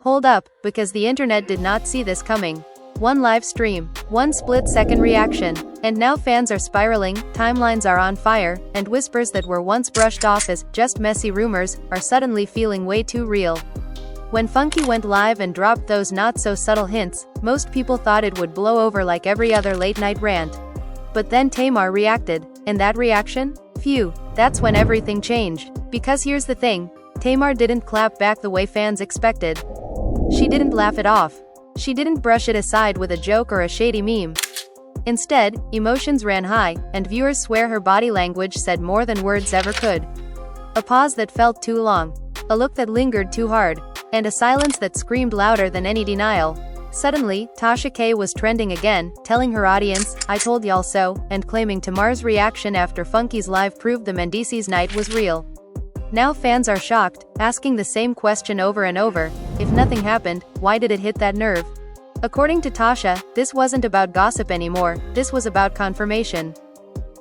Hold up, because the internet did not see this coming. One live stream, one split-second reaction, and now fans are spiraling, timelines are on fire, and whispers that were once brushed off as just messy rumors are suddenly feeling way too real. When Funky went live and dropped those not-so-subtle hints, most people thought it would blow over like every other late-night rant. But then Tamar reacted, and that reaction? Phew, that's when everything changed. Because here's the thing, Tamar didn't clap back the way fans expected. She didn't laugh it off. She didn't brush it aside with a joke or a shady meme. Instead, emotions ran high, and viewers swear her body language said more than words ever could. A pause that felt too long, a look that lingered too hard, and a silence that screamed louder than any denial. Suddenly, Tasha K was trending again, telling her audience, "I told y'all so," and claiming Tamar's reaction after Funky's live proved the Mendeecees Night was real. Now fans are shocked, asking the same question over and over: if nothing happened, why did it hit that nerve? According to Tasha, this wasn't about gossip anymore, this was about confirmation.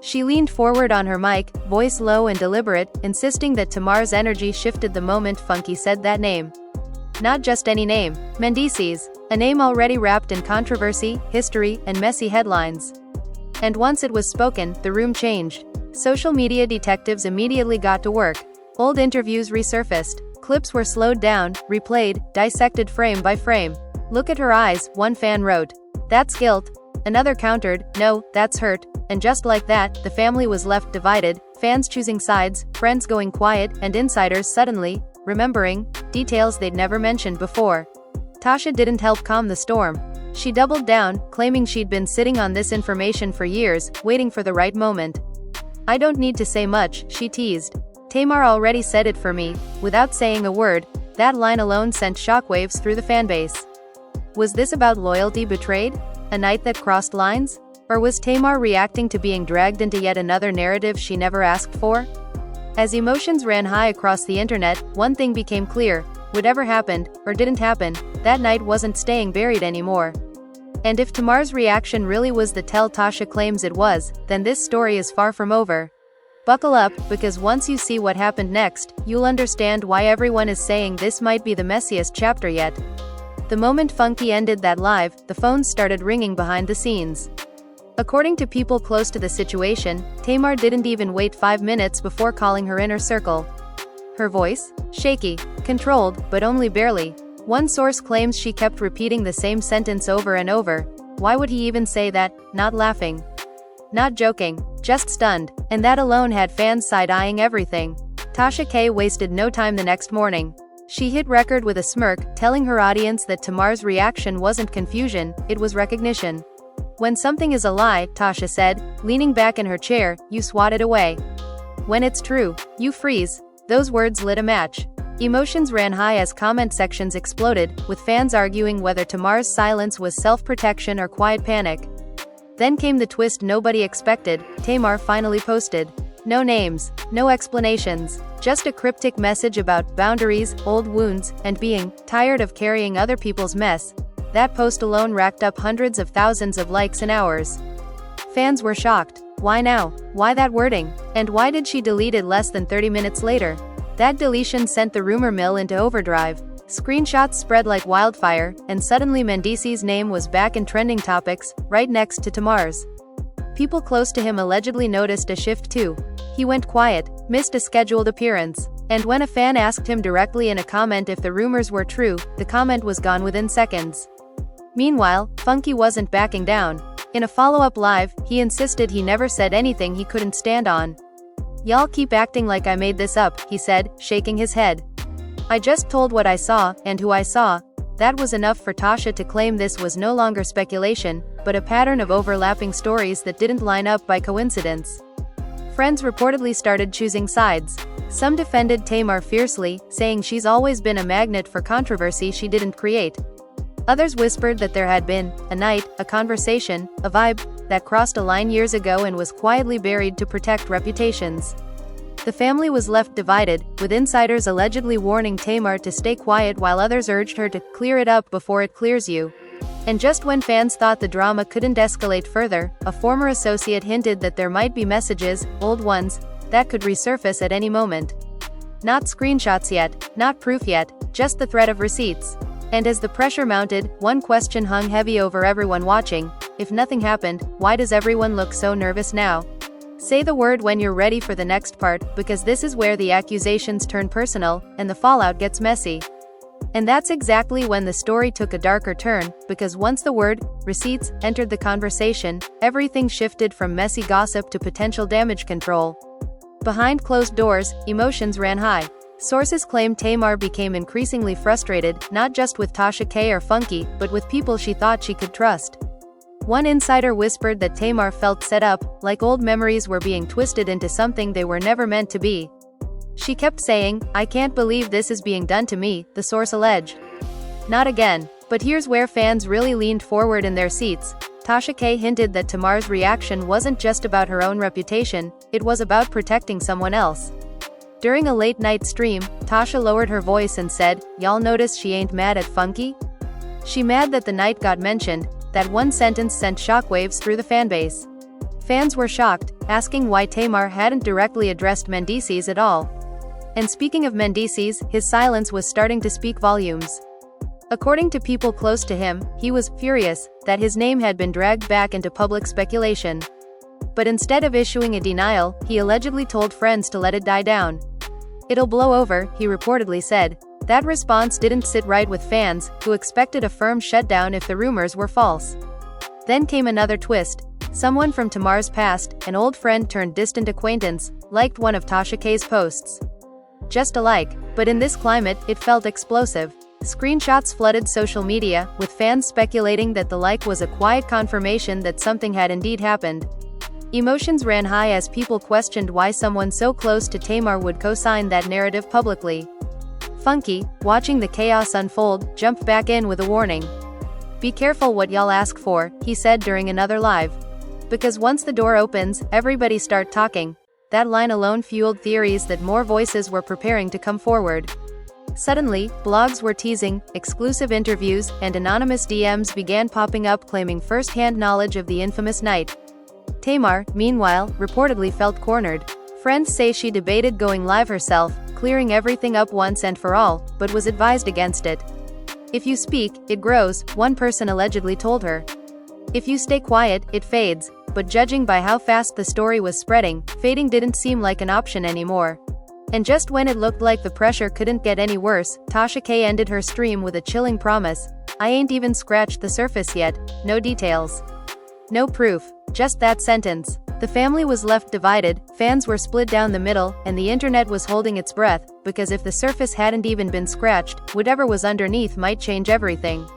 She leaned forward on her mic, voice low and deliberate, insisting that Tamar's energy shifted the moment Funky said that name. Not just any name, Mendeecees, a name already wrapped in controversy, history, and messy headlines. And once it was spoken, the room changed. Social media detectives immediately got to work. Old interviews resurfaced, clips were slowed down, replayed, dissected frame by frame. "Look at her eyes," one fan wrote. "That's guilt." Another countered, "No, that's hurt." And just like that, the family was left divided, fans choosing sides, friends going quiet, and insiders suddenly remembering details they'd never mentioned before. Tasha didn't help calm the storm. She doubled down, claiming she'd been sitting on this information for years, waiting for the right moment. "I don't need to say much," she teased. "Tamar already said it for me," without saying a word. That line alone sent shockwaves through the fanbase. Was this about loyalty betrayed? A night that crossed lines? Or was Tamar reacting to being dragged into yet another narrative she never asked for? As emotions ran high across the internet, one thing became clear: whatever happened, or didn't happen, that night wasn't staying buried anymore. And if Tamar's reaction really was the tell Tasha claims it was, then this story is far from over. Buckle up, because once you see what happened next, you'll understand why everyone is saying this might be the messiest chapter yet. The moment Funky ended that live, the phones started ringing behind the scenes. According to people close to the situation, Tamar didn't even wait 5 minutes before calling her inner circle. Her voice? Shaky, controlled, but only barely. One source claims she kept repeating the same sentence over and over. Why would he even say that? Not laughing. Not joking. Just stunned. And that alone had fans side-eyeing everything. Tasha K wasted no time the next morning. She hit record with a smirk, telling her audience that Tamar's reaction wasn't confusion, it was recognition. "When something is a lie," Tasha said, leaning back in her chair, "you swat it away. When it's true, you freeze." Those words lit a match. Emotions ran high as comment sections exploded, with fans arguing whether Tamar's silence was self-protection or quiet panic. Then came the twist nobody expected. Tamar finally posted. No names, no explanations, just a cryptic message about boundaries, old wounds, and being tired of carrying other people's mess. That post alone racked up hundreds of thousands of likes in hours. Fans were shocked. Why now? Why that wording? And why did she delete it less than 30 minutes later? That deletion sent the rumor mill into overdrive. Screenshots spread like wildfire, and suddenly Mendeecees' name was back in trending topics, right next to Tamar's. People close to him allegedly noticed a shift too. He went quiet, missed a scheduled appearance, and when a fan asked him directly in a comment if the rumors were true, the comment was gone within seconds. Meanwhile, Funky wasn't backing down. In a follow-up live, he insisted he never said anything he couldn't stand on. "Y'all keep acting like I made this up," he said, shaking his head. "I just told what I saw, and who I saw." That was enough for Tasha to claim this was no longer speculation, but a pattern of overlapping stories that didn't line up by coincidence. Friends reportedly started choosing sides. Some defended Tamar fiercely, saying she's always been a magnet for controversy she didn't create. Others whispered that there had been a night, a conversation, a vibe that crossed a line years ago and was quietly buried to protect reputations. The family was left divided, with insiders allegedly warning Tamar to stay quiet while others urged her to clear it up before it clears you. And just when fans thought the drama couldn't escalate further, a former associate hinted that there might be messages, old ones, that could resurface at any moment. Not screenshots yet, not proof yet, just the threat of receipts. And as the pressure mounted, one question hung heavy over everyone watching: if nothing happened, why does everyone look so nervous now? Say the word when you're ready for the next part, because this is where the accusations turn personal, and the fallout gets messy. And that's exactly when the story took a darker turn, because once the word receipts entered the conversation, everything shifted from messy gossip to potential damage control. Behind closed doors, emotions ran high. Sources claim Tamar became increasingly frustrated, not just with Tasha K or Funky, but with people she thought she could trust. One insider whispered that Tamar felt set up, like old memories were being twisted into something they were never meant to be. She kept saying, "I can't believe this is being done to me," the source alleged. Not again. But here's where fans really leaned forward in their seats. Tasha K hinted that Tamar's reaction wasn't just about her own reputation, it was about protecting someone else. During a late-night stream, Tasha lowered her voice and said, "Y'all notice she ain't mad at Funky? She mad that the night got mentioned." That one sentence sent shockwaves through the fanbase. Fans were shocked, asking why Tamar hadn't directly addressed Mendeecees at all. And speaking of Mendeecees, his silence was starting to speak volumes. According to people close to him, he was furious that his name had been dragged back into public speculation. But instead of issuing a denial, he allegedly told friends to let it die down. "It'll blow over," he reportedly said. That response didn't sit right with fans, who expected a firm shutdown if the rumors were false. Then came another twist. Someone from Tamar's past, an old friend turned distant acquaintance, liked one of Tasha K's posts. Just a like, but in this climate, it felt explosive. Screenshots flooded social media, with fans speculating that the like was a quiet confirmation that something had indeed happened. Emotions ran high as people questioned why someone so close to Tamar would co-sign that narrative publicly. Funky, watching the chaos unfold, jumped back in with a warning. "Be careful what y'all ask for," he said during another live. "Because once the door opens, everybody start talking." That line alone fueled theories that more voices were preparing to come forward. Suddenly, blogs were teasing exclusive interviews, and anonymous DMs began popping up claiming first-hand knowledge of the infamous night. Tamar, meanwhile, reportedly felt cornered. Friends say she debated going live herself, clearing everything up once and for all, but was advised against it. "If you speak, it grows," one person allegedly told her. "If you stay quiet, it fades." But judging by how fast the story was spreading, fading didn't seem like an option anymore. And just when it looked like the pressure couldn't get any worse, Tasha K ended her stream with a chilling promise. "I ain't even scratched the surface yet, no details. No proof. Just that sentence." The family was left divided, fans were split down the middle, and the internet was holding its breath, because if the surface hadn't even been scratched, whatever was underneath might change everything.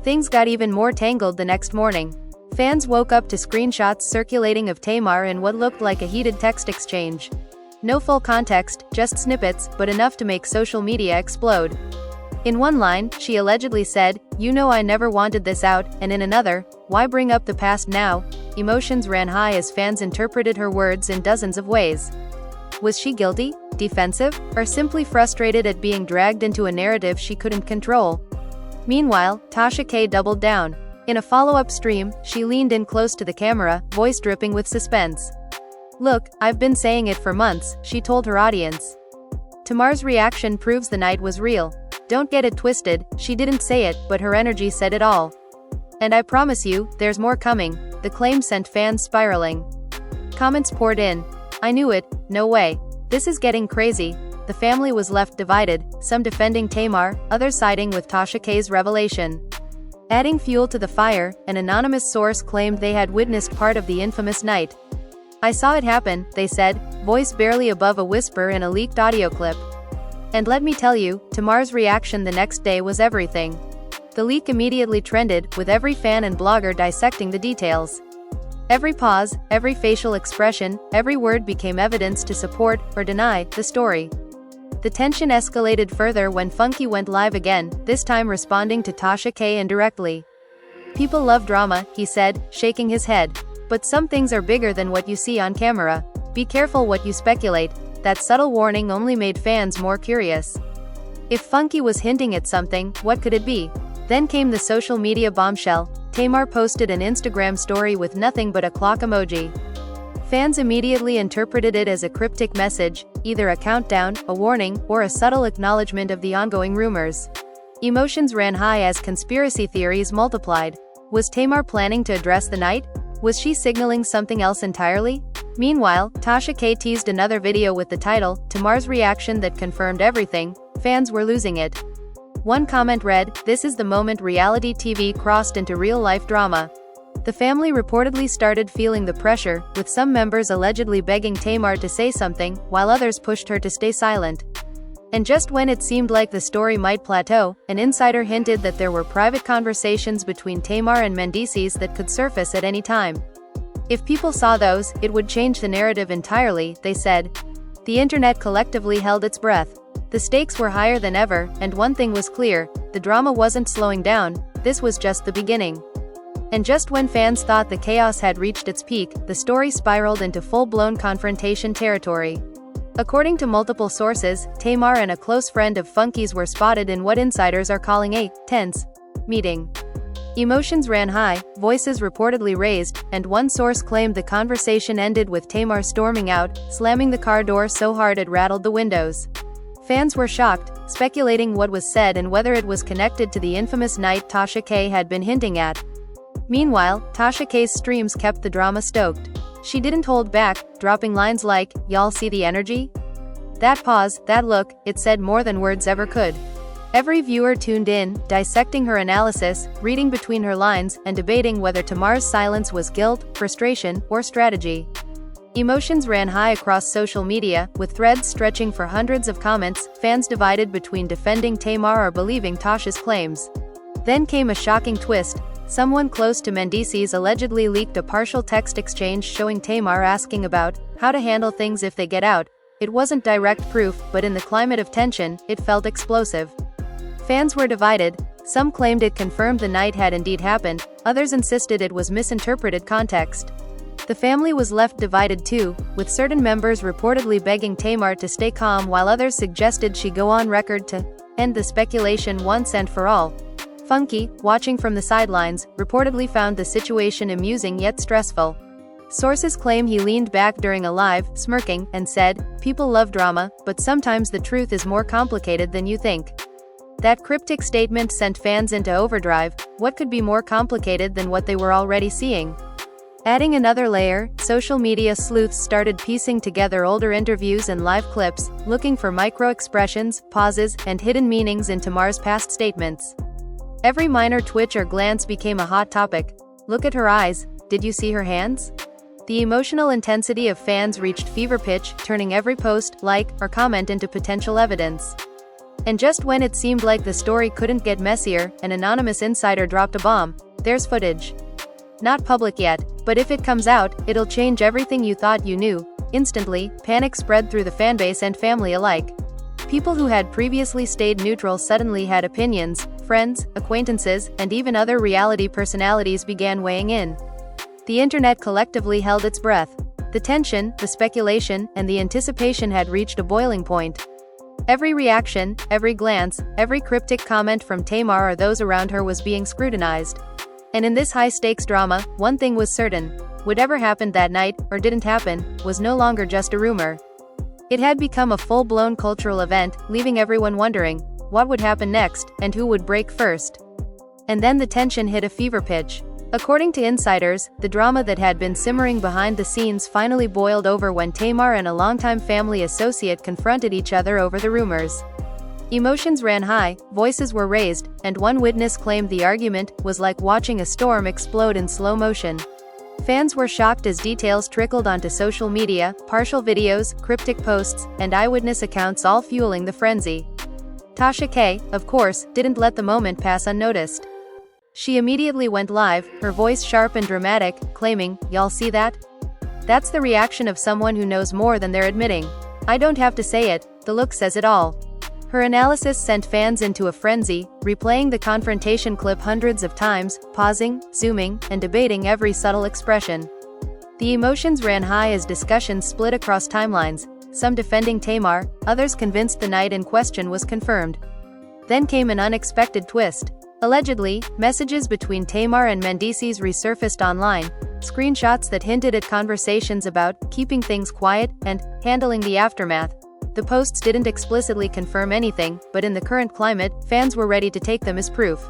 Things got even more tangled the next morning. Fans woke up to screenshots circulating of Tamar in what looked like a heated text exchange. No full context, just snippets, but enough to make social media explode. In one line, she allegedly said, "You know I never wanted this out," and in another, "Why bring up the past now?" Emotions ran high as fans interpreted her words in dozens of ways. Was she guilty, defensive, or simply frustrated at being dragged into a narrative she couldn't control? Meanwhile, Tasha K doubled down. In a follow-up stream, she leaned in close to the camera, voice dripping with suspense. "Look, I've been saying it for months," she told her audience. Tamar's reaction proves the night was real. Don't get it twisted, she didn't say it, but her energy said it all. "And I promise you, there's more coming." The claim sent fans spiraling. Comments poured in. "I knew it, no way. This is getting crazy." The family was left divided, some defending Tamar, others siding with Tasha K's revelation. Adding fuel to the fire, an anonymous source claimed they had witnessed part of the infamous night. "I saw it happen," they said, voice barely above a whisper in a leaked audio clip. And let me tell you, Tamar's reaction the next day was everything. The leak immediately trended, with every fan and blogger dissecting the details. Every pause, every facial expression, every word became evidence to support, or deny, the story. The tension escalated further when Funky went live again, this time responding to Tasha K indirectly. "People love drama," he said, shaking his head. "But some things are bigger than what you see on camera. Be careful what you speculate." That subtle warning only made fans more curious. If Funky was hinting at something, what could it be? Then came the social media bombshell. Tamar posted an Instagram story with nothing but a clock emoji. Fans immediately interpreted it as a cryptic message, either a countdown, a warning, or a subtle acknowledgement of the ongoing rumors. Emotions ran high as conspiracy theories multiplied. Was Tamar planning to address the night? Was she signaling something else entirely? Meanwhile, Tasha K teased another video with the title, "Tamar's reaction that confirmed everything." Fans were losing it. One comment read, "This is the moment reality TV crossed into real-life drama." The family reportedly started feeling the pressure, with some members allegedly begging Tamar to say something, while others pushed her to stay silent. And just when it seemed like the story might plateau, an insider hinted that there were private conversations between Tamar and Mendeecees that could surface at any time. If people saw those, it would change the narrative entirely, they said. The internet collectively held its breath. The stakes were higher than ever, and one thing was clear: the drama wasn't slowing down, this was just the beginning. And just when fans thought the chaos had reached its peak, the story spiraled into full-blown confrontation territory. According to multiple sources, Tamar and a close friend of Funky's were spotted in what insiders are calling a tense meeting. Emotions ran high, voices reportedly raised, and one source claimed the conversation ended with Tamar storming out, slamming the car door so hard it rattled the windows. Fans were shocked, speculating what was said and whether it was connected to the infamous night Tasha K had been hinting at. Meanwhile, Tasha K's streams kept the drama stoked. She didn't hold back, dropping lines like, "Y'all see the energy? That pause, that look, it said more than words ever could." Every viewer tuned in, dissecting her analysis, reading between her lines, and debating whether Tamar's silence was guilt, frustration, or strategy. Emotions ran high across social media, with threads stretching for hundreds of comments, fans divided between defending Tamar or believing Tasha's claims. Then came a shocking twist. Someone close to Mendeecees allegedly leaked a partial text exchange showing Tamar asking about how to handle things if they get out. It wasn't direct proof, but in the climate of tension, it felt explosive. Fans were divided. Some claimed it confirmed the night had indeed happened, others insisted it was misinterpreted context. The family was left divided too, with certain members reportedly begging Tamar to stay calm while others suggested she go on record to end the speculation once and for all. Funky, watching from the sidelines, reportedly found the situation amusing yet stressful. Sources claim he leaned back during a live, smirking, and said, "People love drama, but sometimes the truth is more complicated than you think." That cryptic statement sent fans into overdrive. What could be more complicated than what they were already seeing? Adding another layer, social media sleuths started piecing together older interviews and live clips, looking for micro-expressions, pauses, and hidden meanings in Tamar's past statements. Every minor twitch or glance became a hot topic. Look at her eyes. Did you see her hands? The emotional intensity of fans reached fever pitch, turning every post, like, or comment into potential evidence. And just when it seemed like the story couldn't get messier, an anonymous insider dropped a bomb. There's footage. Not public yet, but if it comes out, it'll change everything you thought you knew. Instantly, panic spread through the fanbase and family alike. People who had previously stayed neutral suddenly had opinions. Friends, acquaintances, and even other reality personalities began weighing in. The internet collectively held its breath. The tension, the speculation, and the anticipation had reached a boiling point. Every reaction, every glance, every cryptic comment from Tamar or those around her was being scrutinized. And in this high-stakes drama, one thing was certain. Whatever happened that night, or didn't happen, was no longer just a rumor. It had become a full-blown cultural event, leaving everyone wondering what would happen next, and who would break first. And then the tension hit a fever pitch. According to insiders, the drama that had been simmering behind the scenes finally boiled over when Tamar and a longtime family associate confronted each other over the rumors. Emotions ran high, voices were raised, and one witness claimed the argument was like watching a storm explode in slow motion. Fans were shocked as details trickled onto social media, partial videos, cryptic posts, and eyewitness accounts all fueling the frenzy. Tasha K, of course, didn't let the moment pass unnoticed. She immediately went live, her voice sharp and dramatic, claiming, "Y'all see that? That's the reaction of someone who knows more than they're admitting. I don't have to say it, the look says it all." Her analysis sent fans into a frenzy, replaying the confrontation clip hundreds of times, pausing, zooming, and debating every subtle expression. The emotions ran high as discussions split across timelines, some defending Tamar, others convinced the night in question was confirmed. Then came an unexpected twist. Allegedly, messages between Tamar and Mendeecees resurfaced online, screenshots that hinted at conversations about keeping things quiet and handling the aftermath. The posts didn't explicitly confirm anything, but in the current climate, fans were ready to take them as proof.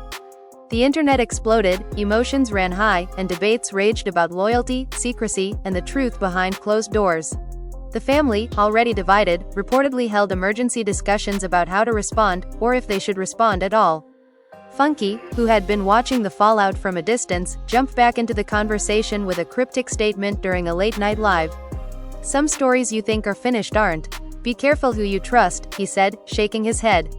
The internet exploded, emotions ran high, and debates raged about loyalty, secrecy, and the truth behind closed doors. The family, already divided, reportedly held emergency discussions about how to respond, or if they should respond at all. Funky, who had been watching the fallout from a distance, jumped back into the conversation with a cryptic statement during a late-night live. "Some stories you think are finished aren't. Be careful who you trust," he said, shaking his head.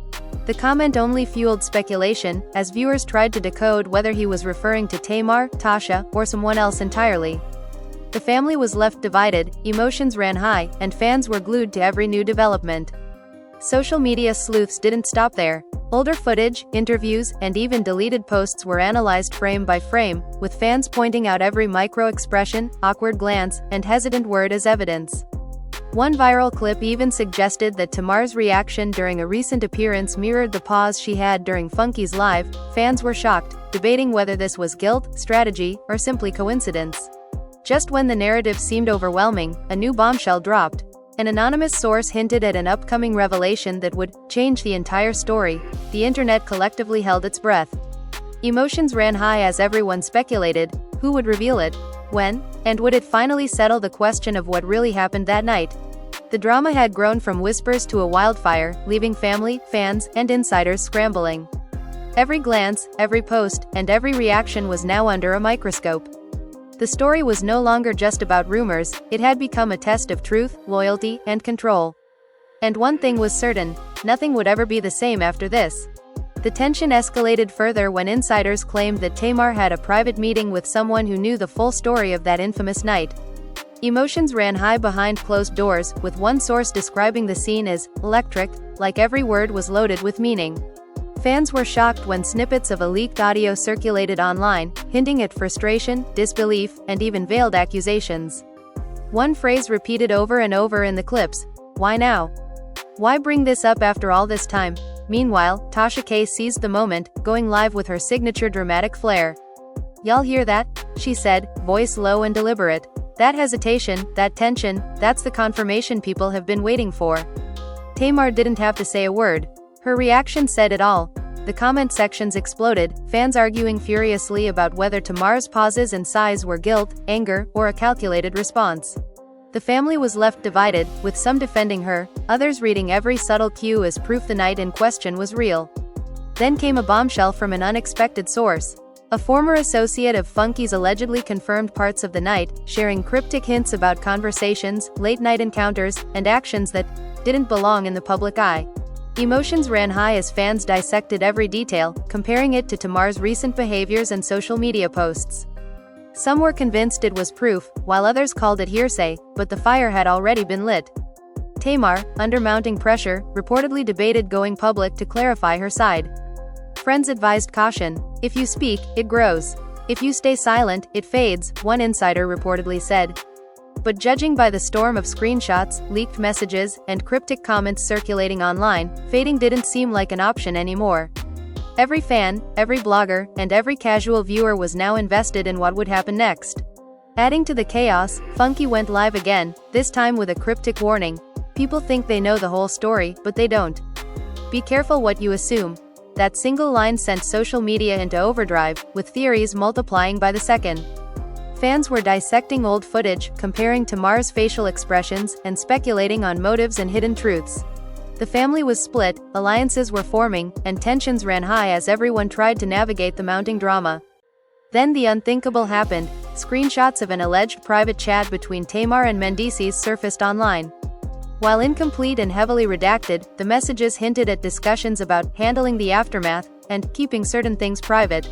The comment only fueled speculation, as viewers tried to decode whether he was referring to Tamar, Tasha, or someone else entirely. The family was left divided, emotions ran high, and fans were glued to every new development. Social media sleuths didn't stop there. Older footage, interviews, and even deleted posts were analyzed frame by frame, with fans pointing out every micro-expression, awkward glance, and hesitant word as evidence. One viral clip even suggested that Tamar's reaction during a recent appearance mirrored the pause she had during Funky's live. Fans were shocked, debating whether this was guilt, strategy, or simply coincidence. Just when the narrative seemed overwhelming, a new bombshell dropped. An anonymous source hinted at an upcoming revelation that would change the entire story. The internet collectively held its breath. Emotions ran high as everyone speculated, who would reveal it, when, and would it finally settle the question of what really happened that night? The drama had grown from whispers to a wildfire, leaving family, fans, and insiders scrambling. Every glance, every post, and every reaction was now under a microscope. The story was no longer just about rumors, it had become a test of truth, loyalty, and control. And one thing was certain, nothing would ever be the same after this. The tension escalated further when insiders claimed that Tamar had a private meeting with someone who knew the full story of that infamous night. Emotions ran high behind closed doors, with one source describing the scene as electric, like every word was loaded with meaning. Fans were shocked when snippets of a leaked audio circulated online, hinting at frustration, disbelief, and even veiled accusations. One phrase repeated over and over in the clips: "Why now? Why bring this up after all this time?" Meanwhile, Tasha K seized the moment, going live with her signature dramatic flair. "Y'all hear that?" she said, voice low and deliberate. "That hesitation, that tension, that's the confirmation people have been waiting for." Tamar didn't have to say a word. Her reaction said it all. The comment sections exploded, fans arguing furiously about whether Tamar's pauses and sighs were guilt, anger, or a calculated response. The family was left divided, with some defending her, others reading every subtle cue as proof the night in question was real. Then came a bombshell from an unexpected source. A former associate of Funky's allegedly confirmed parts of the night, sharing cryptic hints about conversations, late-night encounters, and actions that didn't belong in the public eye. Emotions ran high as fans dissected every detail, comparing it to Tamar's recent behaviors and social media posts. Some were convinced it was proof, while others called it hearsay, but the fire had already been lit. Tamar, under mounting pressure, reportedly debated going public to clarify her side. Friends advised caution: "If you speak, it grows. If you stay silent, it fades," one insider reportedly said. But judging by the storm of screenshots, leaked messages, and cryptic comments circulating online, fading didn't seem like an option anymore. Every fan, every blogger, and every casual viewer was now invested in what would happen next. Adding to the chaos, Funky went live again, this time with a cryptic warning: "People think they know the whole story, but they don't. Be careful what you assume." That single line sent social media into overdrive, with theories multiplying by the second. Fans were dissecting old footage, comparing Tamar's facial expressions, and speculating on motives and hidden truths. The family was split, alliances were forming, and tensions ran high as everyone tried to navigate the mounting drama. Then the unthinkable happened. Screenshots of an alleged private chat between Tamar and Mendeecees surfaced online. While incomplete and heavily redacted, the messages hinted at discussions about handling the aftermath and keeping certain things private.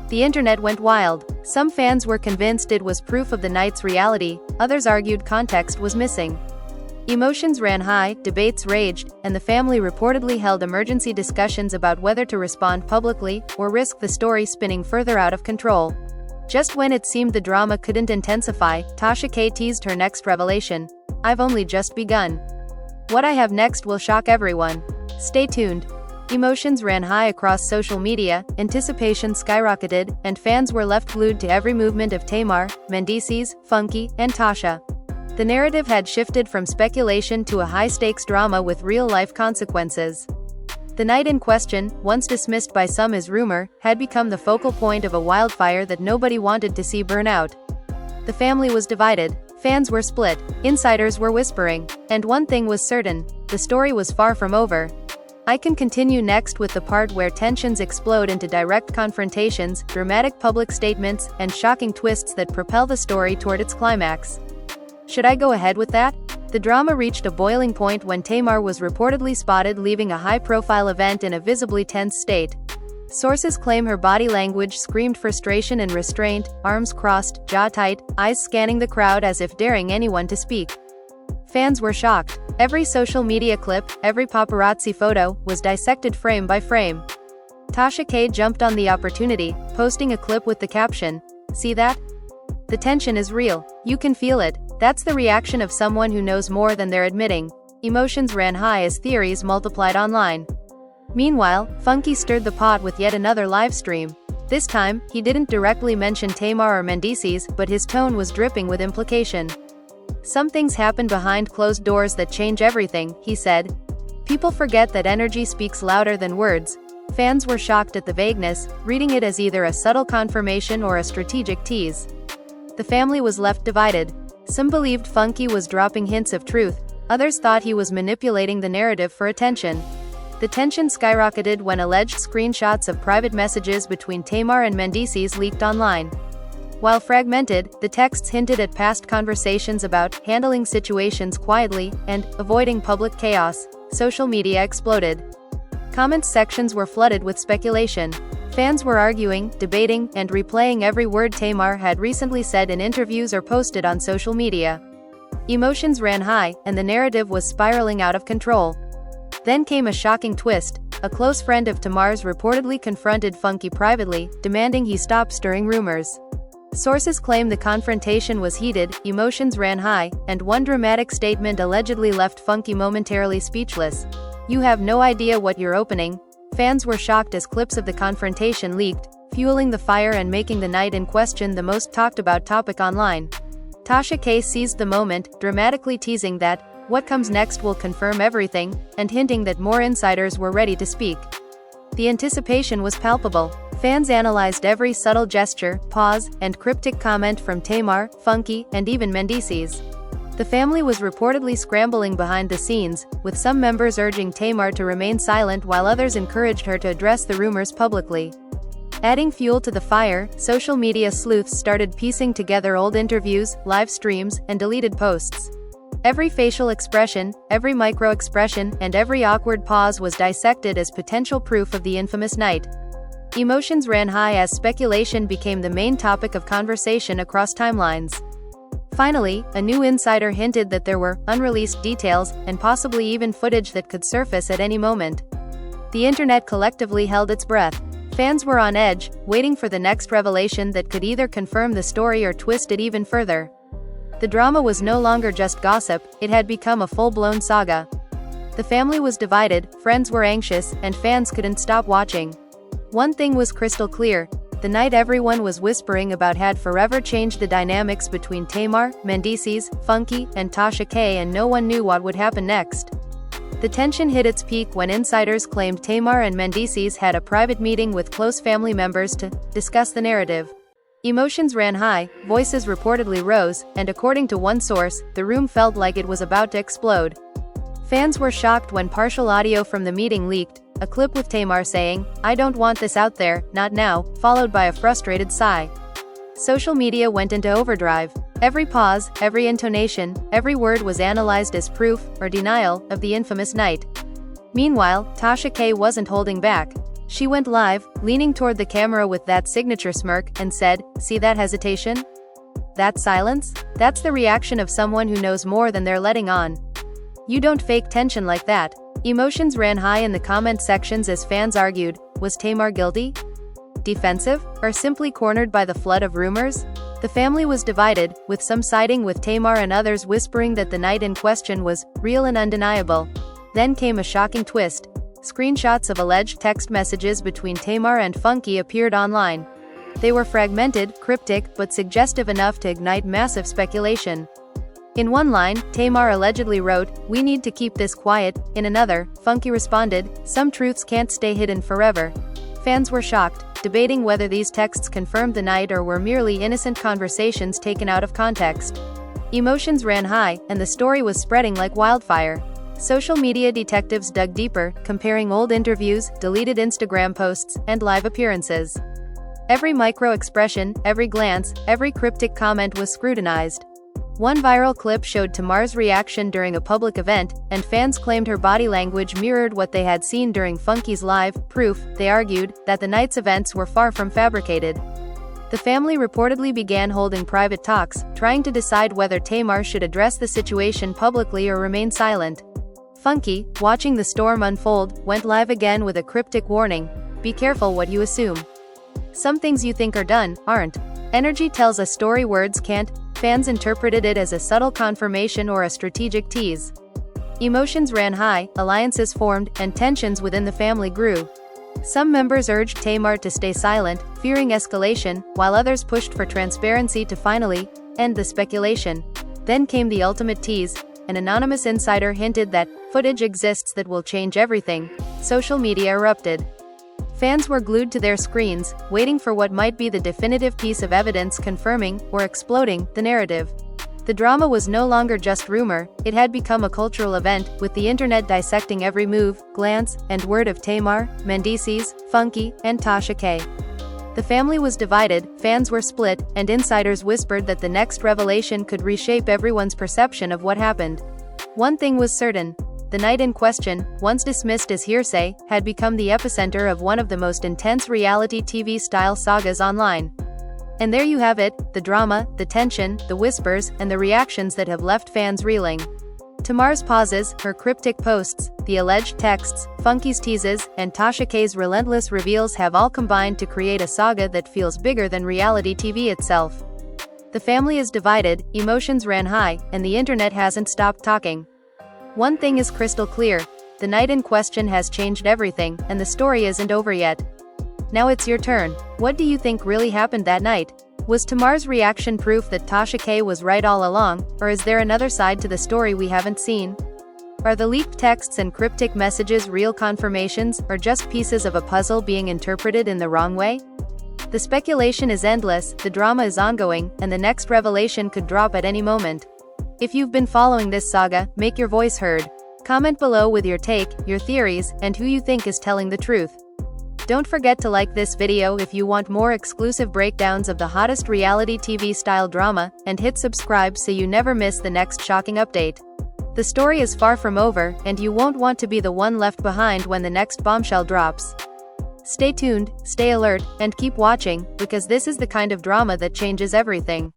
The internet went wild. Some fans were convinced it was proof of the night's reality, others argued context was missing. Emotions ran high, debates raged, and the family reportedly held emergency discussions about whether to respond publicly or risk the story spinning further out of control. Just when it seemed the drama couldn't intensify, Tasha K teased her next revelation: "I've only just begun. What I have next will shock everyone. Stay tuned." Emotions ran high across social media, anticipation skyrocketed, and fans were left glued to every movement of Tamar, Mendeecees, Funky, and Tasha. The narrative had shifted from speculation to a high-stakes drama with real-life consequences. The night in question, once dismissed by some as rumor, had become the focal point of a wildfire that nobody wanted to see burn out. The family was divided, fans were split, insiders were whispering, and one thing was certain: the story was far from over. I can continue next with the part where tensions explode into direct confrontations, dramatic public statements, and shocking twists that propel the story toward its climax. Should I go ahead with that? The drama reached a boiling point when Tamar was reportedly spotted leaving a high-profile event in a visibly tense state. Sources claim her body language screamed frustration and restraint, arms crossed, jaw tight, eyes scanning the crowd as if daring anyone to speak. Fans were shocked. Every social media clip, every paparazzi photo, was dissected frame by frame. Tasha K jumped on the opportunity, posting a clip with the caption, "See that? The tension is real. You can feel it." That's the reaction of someone who knows more than they're admitting. Emotions ran high as theories multiplied online. Meanwhile, Funky stirred the pot with yet another live stream. This time, he didn't directly mention Tamar or Mendeecees, but his tone was dripping with implication. "Some things happen behind closed doors that change everything," he said. "People forget that energy speaks louder than words." Fans were shocked at the vagueness, reading it as either a subtle confirmation or a strategic tease. The family was left divided. Some believed Funky was dropping hints of truth, others thought he was manipulating the narrative for attention. The tension skyrocketed when alleged screenshots of private messages between Tamar and Mendeecees leaked online. While fragmented, the texts hinted at past conversations about handling situations quietly and avoiding public chaos. Social media exploded. Comment sections were flooded with speculation. Fans were arguing, debating, and replaying every word Tamar had recently said in interviews or posted on social media. Emotions ran high, and the narrative was spiraling out of control. Then came a shocking twist. A close friend of Tamar's reportedly confronted Funky privately, demanding he stop stirring rumors. Sources claim the confrontation was heated, emotions ran high, and one dramatic statement allegedly left Funky momentarily speechless. "You have no idea what you're opening." Fans were shocked as clips of the confrontation leaked, fueling the fire and making the night in question the most talked about topic online. Tasha K seized the moment, dramatically teasing that what comes next will confirm everything, and hinting that more insiders were ready to speak. The anticipation was palpable. Fans analyzed every subtle gesture, pause, and cryptic comment from Tamar, Funky, and even Mendeecees. The family was reportedly scrambling behind the scenes, with some members urging Tamar to remain silent while others encouraged her to address the rumors publicly. Adding fuel to the fire, social media sleuths started piecing together old interviews, live streams, and deleted posts. Every facial expression, every micro-expression, and every awkward pause was dissected as potential proof of the infamous night. Emotions ran high as speculation became the main topic of conversation across timelines. Finally, a new insider hinted that there were unreleased details, and possibly even footage that could surface at any moment. The internet collectively held its breath. Fans were on edge, waiting for the next revelation that could either confirm the story or twist it even further. The drama was no longer just gossip, it had become a full-blown saga. The family was divided, friends were anxious, and fans couldn't stop watching. One thing was crystal clear: the night everyone was whispering about had forever changed the dynamics between Tamar, Mendeecees, Funky, and Tasha K, and no one knew what would happen next. The tension hit its peak when insiders claimed Tamar and Mendeecees had a private meeting with close family members to discuss the narrative. Emotions ran high, voices reportedly rose, and according to one source, the room felt like it was about to explode. Fans were shocked when partial audio from the meeting leaked, a clip with Tamar saying, "I don't want this out there, not now," followed by a frustrated sigh. Social media went into overdrive. Every pause, every intonation, every word was analyzed as proof, or denial, of the infamous night. Meanwhile, Tasha K wasn't holding back. She went live, leaning toward the camera with that signature smirk, and said, "See that hesitation? That silence? That's the reaction of someone who knows more than they're letting on. You don't fake tension like that." Emotions ran high in the comment sections as fans argued, was Tamar guilty? Defensive? Or simply cornered by the flood of rumors? The family was divided, with some siding with Tamar and others whispering that the night in question was real and undeniable. Then came a shocking twist. Screenshots of alleged text messages between Tamar and Funky appeared online. They were fragmented, cryptic, but suggestive enough to ignite massive speculation. In one line, Tamar allegedly wrote, "We need to keep this quiet." In another, Funky responded, "Some truths can't stay hidden forever." Fans were shocked, debating whether these texts confirmed the night or were merely innocent conversations taken out of context. Emotions ran high, and the story was spreading like wildfire. Social media detectives dug deeper, comparing old interviews, deleted Instagram posts, and live appearances. Every micro-expression, every glance, every cryptic comment was scrutinized. One viral clip showed Tamar's reaction during a public event, and fans claimed her body language mirrored what they had seen during Funky's live, proof, they argued, that the night's events were far from fabricated. The family reportedly began holding private talks, trying to decide whether Tamar should address the situation publicly or remain silent. Funky, watching the storm unfold, went live again with a cryptic warning, "Be careful what you assume. Some things you think are done, aren't. Energy tells a story words can't." Fans interpreted it as a subtle confirmation or a strategic tease. Emotions ran high, alliances formed, and tensions within the family grew. Some members urged Tamar to stay silent, fearing escalation, while others pushed for transparency to finally end the speculation. Then came the ultimate tease. An anonymous insider hinted that footage exists that will change everything. Social media erupted. Fans were glued to their screens, waiting for what might be the definitive piece of evidence confirming, or exploding, the narrative. The drama was no longer just rumor, it had become a cultural event, with the internet dissecting every move, glance, and word of Tamar, Mendeecees, Funky, and Tasha K. The family was divided, fans were split, and insiders whispered that the next revelation could reshape everyone's perception of what happened. One thing was certain. The night in question, once dismissed as hearsay, had become the epicenter of one of the most intense reality TV-style sagas online. And there you have it, the drama, the tension, the whispers, and the reactions that have left fans reeling. Tamar's pauses, her cryptic posts, the alleged texts, Funky's teases, and Tasha K's relentless reveals have all combined to create a saga that feels bigger than reality TV itself. The family is divided, emotions ran high, and the internet hasn't stopped talking. One thing is crystal clear, the night in question has changed everything, and the story isn't over yet. Now it's your turn. What do you think really happened that night? Was Tamar's reaction proof that Tasha K was right all along, or is there another side to the story we haven't seen? Are the leaked texts and cryptic messages real confirmations, or just pieces of a puzzle being interpreted in the wrong way? The speculation is endless, the drama is ongoing, and the next revelation could drop at any moment. If you've been following this saga, make your voice heard. Comment below with your take, your theories, and who you think is telling the truth. Don't forget to like this video if you want more exclusive breakdowns of the hottest reality TV-style drama, and hit subscribe so you never miss the next shocking update. The story is far from over, and you won't want to be the one left behind when the next bombshell drops. Stay tuned, stay alert, and keep watching, because this is the kind of drama that changes everything.